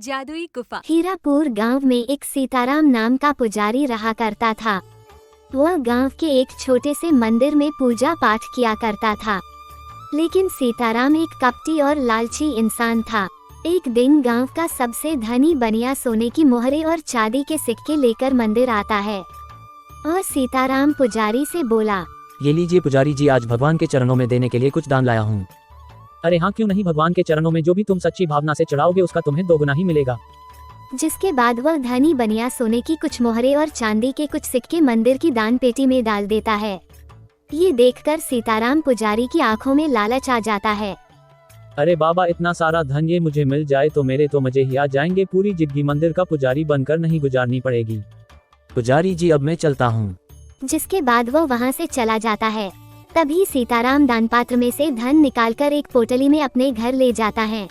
जादुई गुफा। हीरापुर गांव में एक सीताराम नाम का पुजारी रहा करता था। वह गांव के एक छोटे से मंदिर में पूजा पाठ किया करता था। लेकिन सीताराम एक कपटी और लालची इंसान था। एक दिन गांव का सबसे धनी बनिया सोने की मोहरे और चांदी के सिक्के लेकर मंदिर आता है और सीताराम पुजारी से बोला, ये लीजिए पुजारी जी, आज भगवान के चरणों में देने के लिए कुछ दान लाया हूँ। अरे हाँ, क्यों नहीं, भगवान के चरणों में जो भी तुम सच्ची भावना से चढ़ाओगे उसका तुम्हें दोगुना ही मिलेगा। जिसके बाद वह धनी बनिया सोने की कुछ मोहरे और चांदी के कुछ सिक्के मंदिर की दान पेटी में डाल देता है। ये देखकर सीताराम पुजारी की आंखों में लालच आ जाता है। अरे बाबा, इतना सारा धन ये मुझे मिल जाए तो मेरे तो मजे ही आ जाएंगे। पूरी जिंदगी मंदिर का पुजारी बनकर नहीं गुजारनी पड़ेगी। पुजारी जी, अब मैं चलता हूँ। जिसके बाद वह वहाँ से चला जाता है। तभी सीताराम दान पात्र में से धन निकालकर एक पोटली में अपने घर ले जाता है।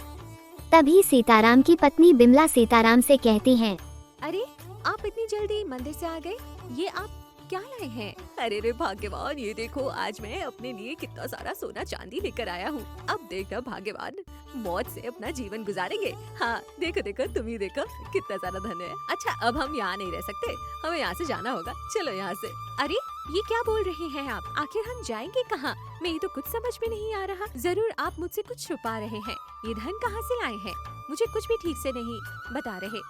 तभी सीताराम की पत्नी बिमला सीताराम से कहती हैं, अरे आप इतनी जल्दी मंदिर से आ गए, ये आप क्या लाए हैं? अरे रे भाग्यवान, ये देखो आज मैं अपने लिए कितना सारा सोना चांदी लेकर आया हूँ। अब देखना भाग्यवान, मौज से अपना जीवन गुजारेंगे। हाँ देखो देखो, तुम ही देखो कितना सारा धन है। अच्छा अब हम यहाँ नहीं रह सकते, हमें यहाँ से जाना होगा। चलो यहाँ से। अरे ये क्या बोल रहे हैं आप? आखिर हम जाएंगे कहाँ? मैं तो कुछ समझ में नहीं आ रहा। जरूर आप मुझसे कुछ छुपा रहे हैं। ये धन कहाँ से लाए हैं? मुझे कुछ भी ठीक से नहीं बता रहे।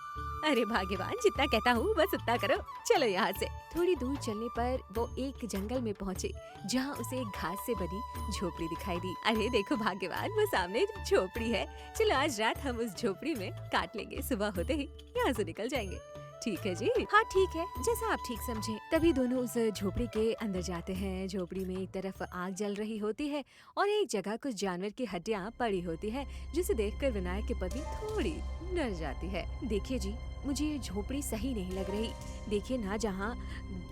अरे भाग्यवान, जितना कहता हूँ बस उतना करो। चलो यहाँ से। थोड़ी दूर चलने पर वो एक जंगल में पहुँचे, जहाँ उसे एक घास से बनी झोपड़ी दिखाई दी। अरे देखो भाग्यवान, वो सामने झोपड़ी है। चलो आज रात हम उस झोपड़ी में काट लेंगे, सुबह होते ही यहाँ से निकल जाएंगे। ठीक है जी। हाँ ठीक है, जैसा आप ठीक समझे। तभी दोनों उस झोपड़ी के अंदर जाते हैं। झोपड़ी में एक तरफ आग जल रही होती है और एक जगह कुछ जानवर की हड्डियां पड़ी होती है, जिसे देखकर विनायक की पत्नी थोड़ी डर जाती है। देखिए जी, मुझे ये झोपड़ी सही नहीं लग रही। देखिए ना, जहाँ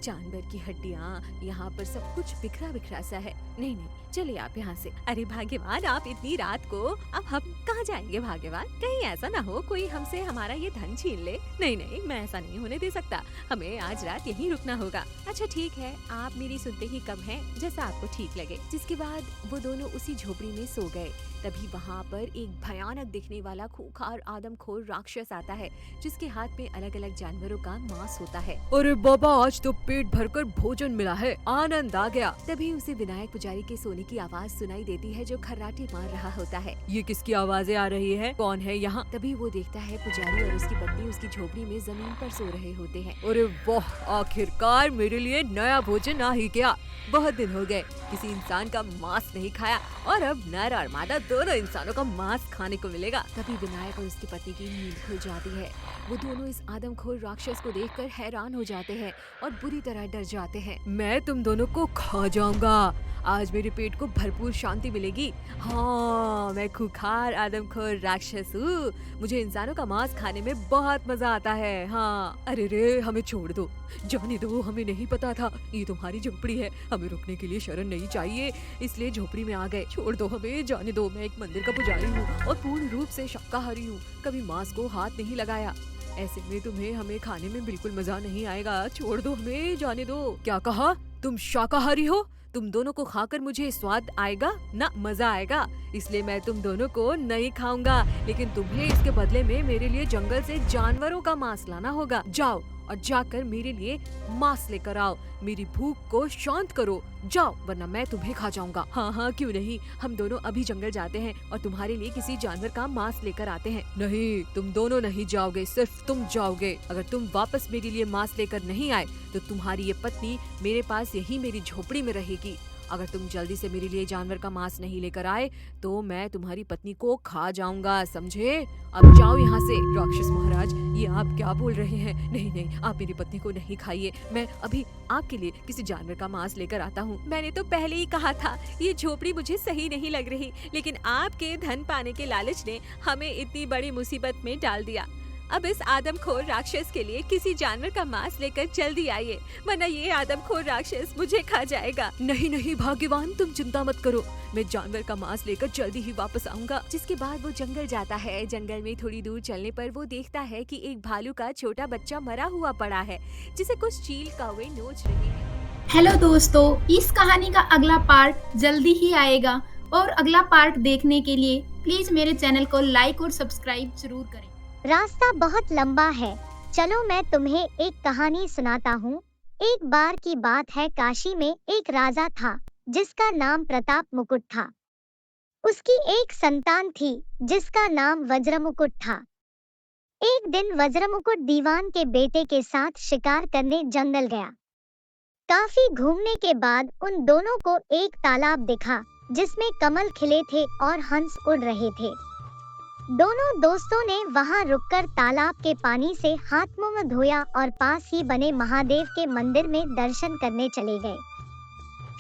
जानवर की हड्डियाँ, यहाँ पर सब कुछ बिखरा बिखरा सा है। नहीं नहीं, चलिए आप यहाँ से। अरे भाग्यवान, आप इतनी रात को अब हम कहाँ जाएंगे भाग्यवान? कहीं ऐसा ना हो कोई हमसे हमारा ये धन छीन ले। नहीं नहीं, मैं ऐसा नहीं होने दे सकता। हमें आज रात यहीं रुकना होगा। अच्छा ठीक है, आप मेरी सुनते ही कब हैं, जैसा आपको ठीक लगे। जिसके बाद वो दोनों उसी झोपड़ी में सो गए। तभी वहाँ पर एक भयानक दिखने वाला खूंखार आदमखोर राक्षस आता है, जिसके हाथ में अलग अलग जानवरों का मांस होता है। अरे बाबा, आज तो पेट भरकर भोजन मिला है, आनंद आ गया। तभी उसे विनायक पुजारी के सोने की आवाज सुनाई देती है, जो खर्राटे मार रहा होता है। ये किसकी आवाजें आ रही है? कौन है यहाँ? तभी वो देखता है पुजारी और उसकी पत्नी उसकी झोपड़ी में जमीन पर सो रहे होते हैं। अरे वाह, आखिरकार मेरे लिए नया भोजन आ ही गया। बहुत दिन हो गए किसी इंसान का मांस नहीं खाया, और अब नर और मादा दोनों इंसानों का मांस खाने को मिलेगा। तभी विनायक और उसकी पत्नी की नींद खुल जाती है। वो दोनों इस आदमखोर राक्षस को देखकर हैरान हो जाते हैं और बुरी तरह डर जाते हैं। मैं तुम दोनों को खा जाऊंगा, आज मेरे पेट को भरपूर शांति मिलेगी। हाँ, मैं खूंखार आदमखोर राक्षस हूँ, मुझे इंसानों का मांस खाने में बहुत मजा आता है। हाँ, अरे रे, हमें छोड़ दो, जाने दो, हमें नहीं पता था ये तुम्हारी झोपड़ी है, हमें रुकने के लिए शरण नहीं चाहिए, इसलिए झोपड़ी में आ गए। छोड़ दो हमें, जाने दो। मैं एक मंदिर का पुजारी हूँ और पूर्ण रूप से शाकाहारी हूँ, कभी मांस को हाथ नहीं लगाया। ऐसे में तुम्हें हमें खाने में बिल्कुल मजा नहीं आएगा। छोड़ दो हमें, जाने दो। क्या कहा? तुम शाकाहारी हो? तुम दोनों को खाकर मुझे स्वाद आएगा ना मजा आएगा, इसलिए मैं तुम दोनों को नहीं खाऊंगा। लेकिन तुम्हें इसके बदले में मेरे लिए जंगल से जानवरों का मांस लाना होगा। जाओ और जाकर मेरे लिए मांस लेकर आओ, मेरी भूख को शांत करो। जाओ, वरना मैं तुम्हें खा जाऊंगा। हाँ हाँ, क्यों नहीं, हम दोनों अभी जंगल जाते हैं और तुम्हारे लिए किसी जानवर का मांस लेकर आते हैं। नहीं, तुम दोनों नहीं जाओगे, सिर्फ तुम जाओगे। अगर तुम वापस मेरे लिए मांस लेकर नहीं आए तो तुम्हारी ये पत्नी मेरे पास यही मेरी झोपड़ी में रहेगी। अगर तुम जल्दी से मेरे लिए जानवर का मांस नहीं लेकर आए तो मैं तुम्हारी पत्नी को खा जाऊंगा, समझे? अब जाओ यहाँ से। राक्षस महाराज, ये आप क्या बोल रहे हैं? नहीं नहीं, आप मेरी पत्नी को नहीं खाइए, मैं अभी आपके लिए किसी जानवर का मांस लेकर आता हूँ। मैंने तो पहले ही कहा था, ये झोपड़ी मुझे सही नहीं लग रही, लेकिन आपके धन पाने के लालच ने हमें इतनी बड़ी मुसीबत में डाल दिया। अब इस आदमखोर राक्षस के लिए किसी जानवर का मांस लेकर जल्दी आइए, वरना ये आदमखोर राक्षस मुझे खा जाएगा। नहीं नहीं भाग्यवान, तुम चिंता मत करो, मैं जानवर का मांस लेकर जल्दी ही वापस आऊंगा। जिसके बाद वो जंगल जाता है। जंगल में थोड़ी दूर चलने पर वो देखता है कि एक भालू का छोटा बच्चा मरा हुआ पड़ा है, जिसे कुछ चील कौवे नोच रहे हैं। हेलो दोस्तों, इस कहानी का अगला पार्ट जल्दी ही आएगा और अगला पार्ट देखने के लिए प्लीज मेरे चैनल को लाइक और सब्सक्राइब जरूर करें। रास्ता बहुत लंबा है, चलो मैं तुम्हें एक कहानी सुनाता हूँ। एक बार की बात है, काशी में एक राजा था जिसका नाम प्रताप मुकुट था। उसकी एक संतान थी जिसका नाम वज्रमुकुट था। एक दिन वज्रमुकुट दीवान के बेटे के साथ शिकार करने जंगल गया। काफी घूमने के बाद उन दोनों को एक तालाब दिखा जिसमें कमल खिले थे और हंस उड़ रहे थे। दोनों दोस्तों ने वहां रुककर तालाब के पानी से हाथ मुंह धोया और पास ही बने महादेव के मंदिर में दर्शन करने चले गए।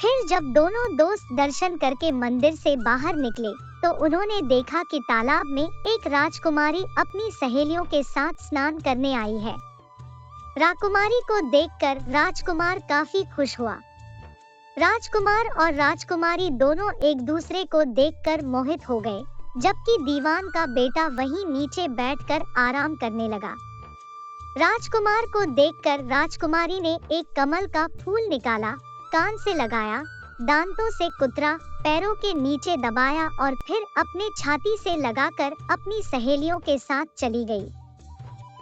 फिर जब दोनों दोस्त दर्शन करके मंदिर से बाहर निकले तो उन्होंने देखा कि तालाब में एक राजकुमारी अपनी सहेलियों के साथ स्नान करने आई है। राजकुमारी को देखकर राजकुमार काफी खुश हुआ। राजकुमार और राजकुमारी दोनों एक दूसरे को देखकर मोहित हो गए, जबकि दीवान का बेटा वहीं नीचे बैठकर आराम करने लगा। राजकुमार को देखकर राजकुमारी ने एक कमल का फूल निकाला, कान से लगाया, दांतों से कुतरा, पैरों के नीचे दबाया और फिर अपने छाती से लगाकर अपनी सहेलियों के साथ चली गई।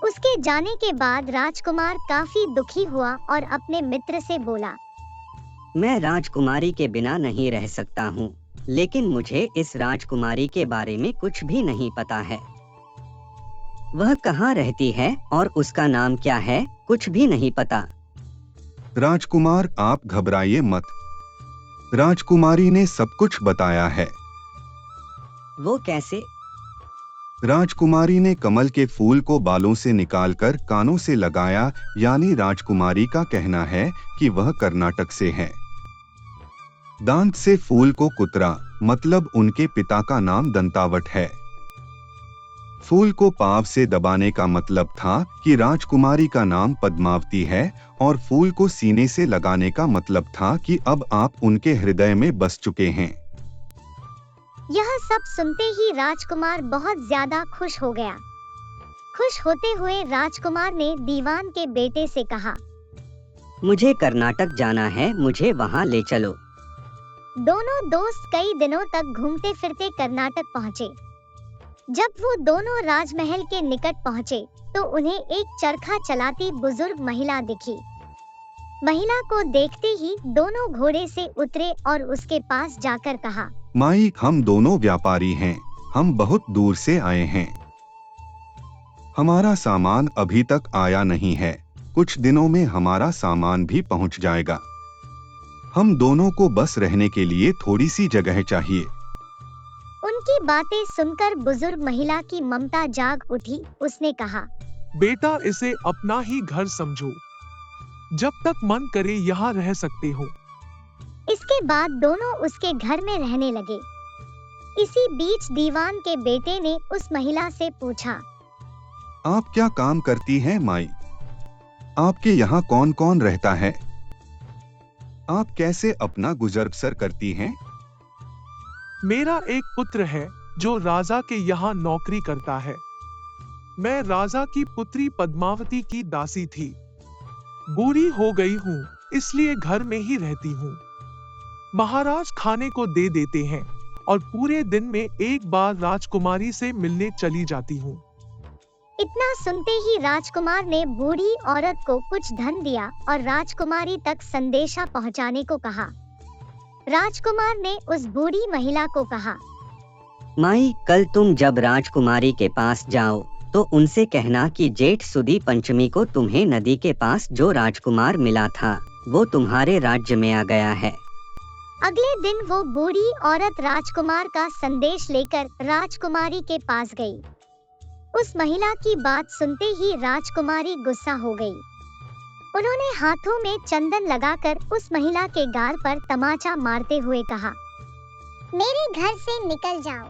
उसके जाने के बाद राजकुमार काफी दुखी हुआ और अपने मित्र से बोला, मैं राजकुमारी के बिना नहीं रह सकता हूँ, लेकिन मुझे इस राजकुमारी के बारे में कुछ भी नहीं पता है। वह कहाँ रहती है और उसका नाम क्या है, कुछ भी नहीं पता। राजकुमार, आप घबराइए मत, राजकुमारी ने सब कुछ बताया है। वो कैसे? राजकुमारी ने कमल के फूल को बालों से निकालकर कानों से लगाया, यानी राजकुमारी का कहना है कि वह कर्नाटक से है। दांत से फूल को कुतरा, मतलब उनके पिता का नाम दंतावट है। फूल को पाँव से दबाने का मतलब था कि राजकुमारी का नाम पद्मावती है, और फूल को सीने से लगाने का मतलब था कि अब आप उनके हृदय में बस चुके हैं। यह सब सुनते ही राजकुमार बहुत ज्यादा खुश हो गया। खुश होते हुए राजकुमार ने दीवान के बेटे से कहा, मुझे कर्नाटक जाना है, मुझे वहाँ ले चलो। दोनों दोस्त कई दिनों तक घूमते फिरते कर्नाटक पहुँचे। जब वो दोनों राजमहल के निकट पहुँचे तो उन्हें एक चरखा चलाती बुजुर्ग महिला दिखी। महिला को देखते ही दोनों घोड़े से उतरे और उसके पास जाकर कहा, माई, हम दोनों व्यापारी हैं, हम बहुत दूर से आए हैं। हमारा सामान अभी तक आया नहीं है, कुछ दिनों में हमारा सामान भी पहुंच जाएगा। हम दोनों को बस रहने के लिए थोड़ी सी जगह चाहिए। उनकी बातें सुनकर बुजुर्ग महिला की ममता जाग उठी। उसने कहा, बेटा, इसे अपना ही घर समझो, जब तक मन करे यहाँ रह सकते हो। इसके बाद दोनों उसके घर में रहने लगे। इसी बीच दीवान के बेटे ने उस महिला से पूछा, आप क्या काम करती हैं माई? आपके यहाँ कौन कौन रहता है? आप कैसे अपना गुजर बसर करती हैं? मेरा एक पुत्र है जो राजा के यहाँ नौकरी करता है। मैं राजा की पुत्री पद्मावती की दासी थी। बूढ़ी हो गई हूँ, इसलिए घर में ही रहती हूँ। महाराज खाने को दे देते हैं और पूरे दिन में एक बार राजकुमारी से मिलने चली जाती हूँ। इतना सुनते ही राजकुमार ने बूढ़ी औरत को कुछ धन दिया और राजकुमारी तक संदेशा पहुंचाने को कहा। राजकुमार ने उस बूढ़ी महिला को कहा, माई, कल तुम जब राजकुमारी के पास जाओ तो उनसे कहना कि जेठ सुदी पंचमी को तुम्हें नदी के पास जो राजकुमार मिला था वो तुम्हारे राज्य में आ गया है। अगले दिन वो बूढ़ी औरत राजकुमार का संदेश लेकर राजकुमारी के पास गई। उस महिला की बात सुनते ही राजकुमारी गुस्सा हो गई। उन्होंने हाथों में चंदन लगाकर उस महिला के गाल पर तमाचा मारते हुए कहा, मेरे घर से निकल जाओ।